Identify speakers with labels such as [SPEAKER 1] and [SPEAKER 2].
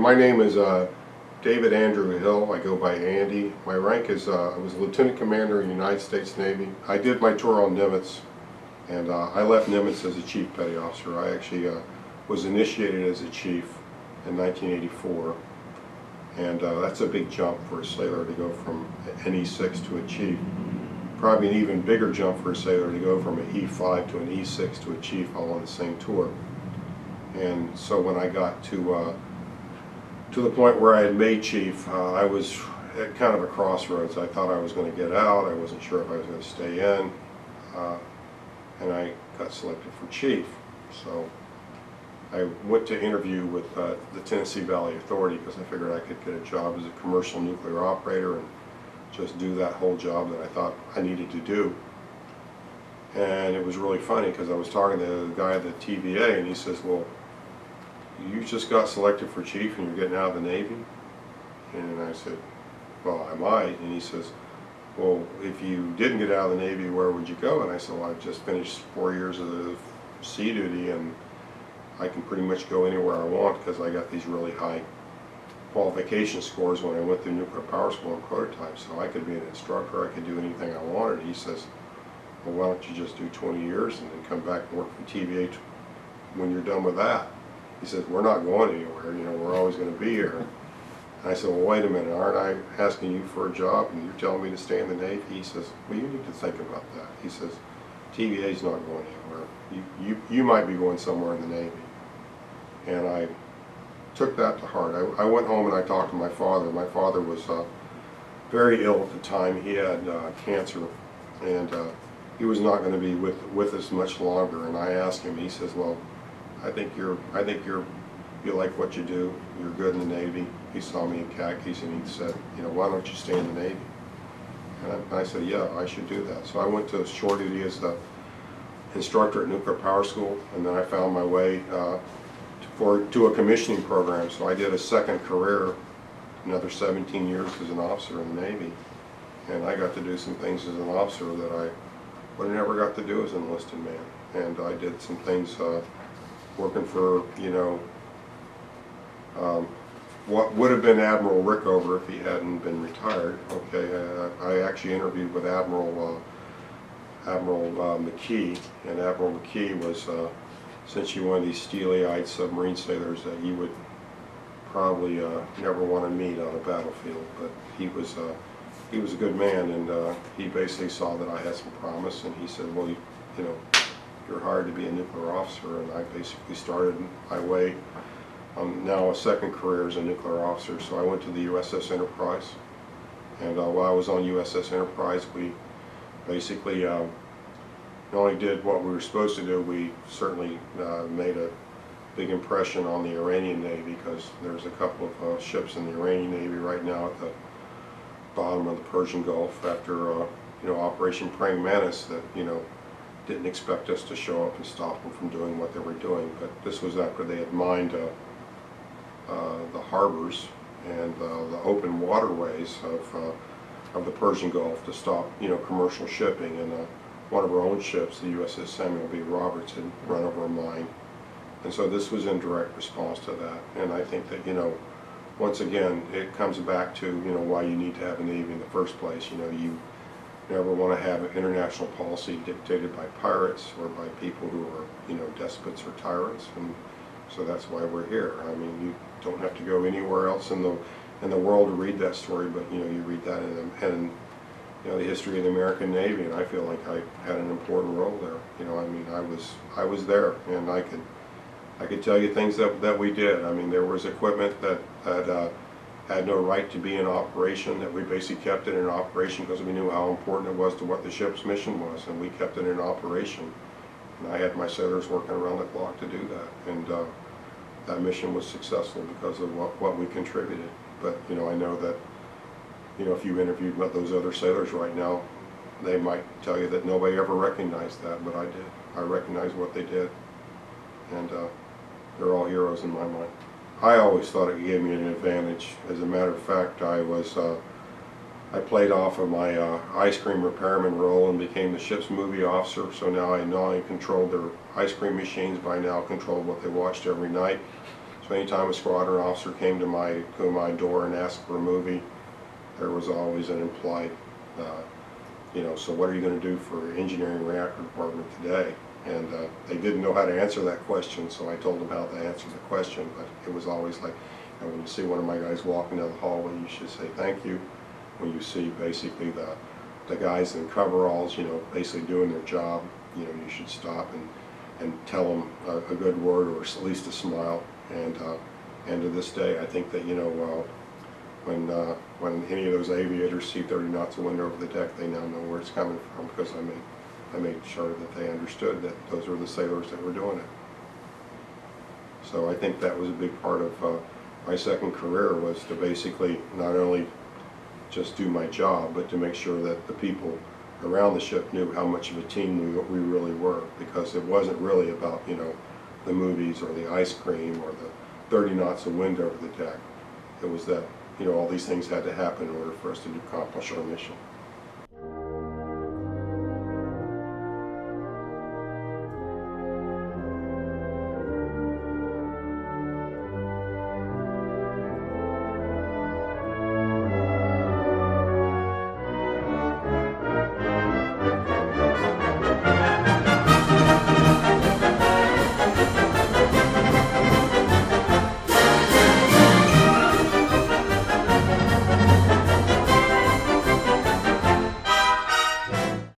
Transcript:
[SPEAKER 1] My name is David Andrew Hill. I go by Andy. My rank is I was a Lieutenant Commander in the United States Navy. I did my tour on Nimitz, and I left Nimitz as a Chief Petty Officer. I actually was initiated as a Chief in 1984, and that's a big jump for a sailor to go from an E6 to a Chief. Probably an even bigger jump for a sailor to go from an E5 to an E6 to a Chief all on the same tour. And so when I got to the point where I had made Chief, I was at kind of a crossroads. I thought I was going to get out. I wasn't sure if I was going to stay in, and I got selected for Chief. So I went to interview with the Tennessee Valley Authority because I figured I could get a job as a commercial nuclear operator and just do that whole job that I thought I needed to do. And it was really funny because I was talking to the guy at the TVA, and he says, "Well, you just got selected for Chief and you're getting out of the Navy?" And I said, "Well, I might." And he says, "Well, if you didn't get out of the Navy, where would you go?" And I said, "Well, I've just finished 4 years of sea duty, and I can pretty much go anywhere I want because I got these really high qualification scores when I went through nuclear power school and prototype. So I could be an instructor, I could do anything I wanted." He says, "Well, why don't you just do 20 years and then come back and work for TVA when you're done with that?" He says, "We're not going anywhere, you know, we're always going to be here." And I said, "Well, wait a minute, aren't I asking you for a job and you're telling me to stay in the Navy?" He says, "Well, you need to think about that." He says, "TVA's not going anywhere. You might be going somewhere in the Navy." And I took that to heart. I went home and I talked to my father. My father was very ill at the time. He had cancer, and he was not going to be with us much longer. And I asked him. He says, "Well, I think you like what you do. You're good in the Navy." He saw me in khakis and he said, "You know, why don't you stay in the Navy?" And I said, "Yeah, I should do that." So I went to shore duty as the instructor at nuclear power school, and then I found my way to a commissioning program. So I did a second career, another 17 years as an officer in the Navy, and I got to do some things as an officer that I would have never got to do as an enlisted man. And I did some things working for, you know, what would have been Admiral Rickover if he hadn't been retired. Okay, I actually interviewed with Admiral McKee, and Admiral McKee was essentially one of these steely-eyed submarine sailors that you would probably never want to meet on a battlefield. But he was a good man, and he basically saw that I had some promise, and he said, "Well, you know, you're hired to be a nuclear officer." And I basically started my way. I'm now a second career as a nuclear officer. So I went to the USS Enterprise, and while I was on USS Enterprise, we basically not only did what we were supposed to do, we certainly made a big impression on the Iranian Navy, because there's a couple of ships in the Iranian Navy right now at the bottom of the Persian Gulf after you know, Operation Praying Mantis that, you know, didn't expect us to show up and stop them from doing what they were doing. But this was after they had mined the harbors and the open waterways of the Persian Gulf to stop, you know, commercial shipping. And one of our own ships, the USS Samuel B. Roberts, had run over a mine. And so this was in direct response to that. And I think that, you know, once again, it comes back to, you know, why you need to have a Navy in the first place. You know, you never want to have an international policy dictated by pirates or by people who are, you know, despots or tyrants. And so that's why we're here. I mean, you don't have to go anywhere else in the world to read that story, but, you know, you read that in you know, the history of the American Navy, and I feel like I had an important role there. You know, I mean, I was there, and I could tell you things that we did. I mean, there was equipment that had no right to be in operation, that we basically kept it in operation because we knew how important it was to what the ship's mission was, and we kept it in operation. And I had my sailors working around the clock to do that, and that mission was successful because of what we contributed. But, you know, I know that, you know, if you interviewed those other sailors right now, they might tell you that nobody ever recognized that, but I did. I recognized what they did, and they're all heroes in my mind. I always thought it gave me an advantage. As a matter of fact, I played off of my ice cream repairman role and became the ship's movie officer. So now I not only controlled their ice cream machines, but I now controlled what they watched every night. So anytime a squadron officer came to my door and asked for a movie, there was always an implied, so what are you going to do for engineering reactor department today? And they didn't know how to answer that question, so I told them how to answer the question. But it was always like, when you see one of my guys walking down the hallway, you should say thank you. When you see basically the guys in coveralls, basically doing their job, you should stop and tell them a good word or at least a smile. And to this day, I think that when any of those aviators see 30 knots of wind over the deck, they now know where it's coming from, because I made sure that they understood that those were the sailors that were doing it. So I think that was a big part of my second career, was to basically not only just do my job, but to make sure that the people around the ship knew how much of a team we really were, because it wasn't really about the movies or the ice cream or the 30 knots of wind over the deck. It was that all these things had to happen in order for us to accomplish our mission.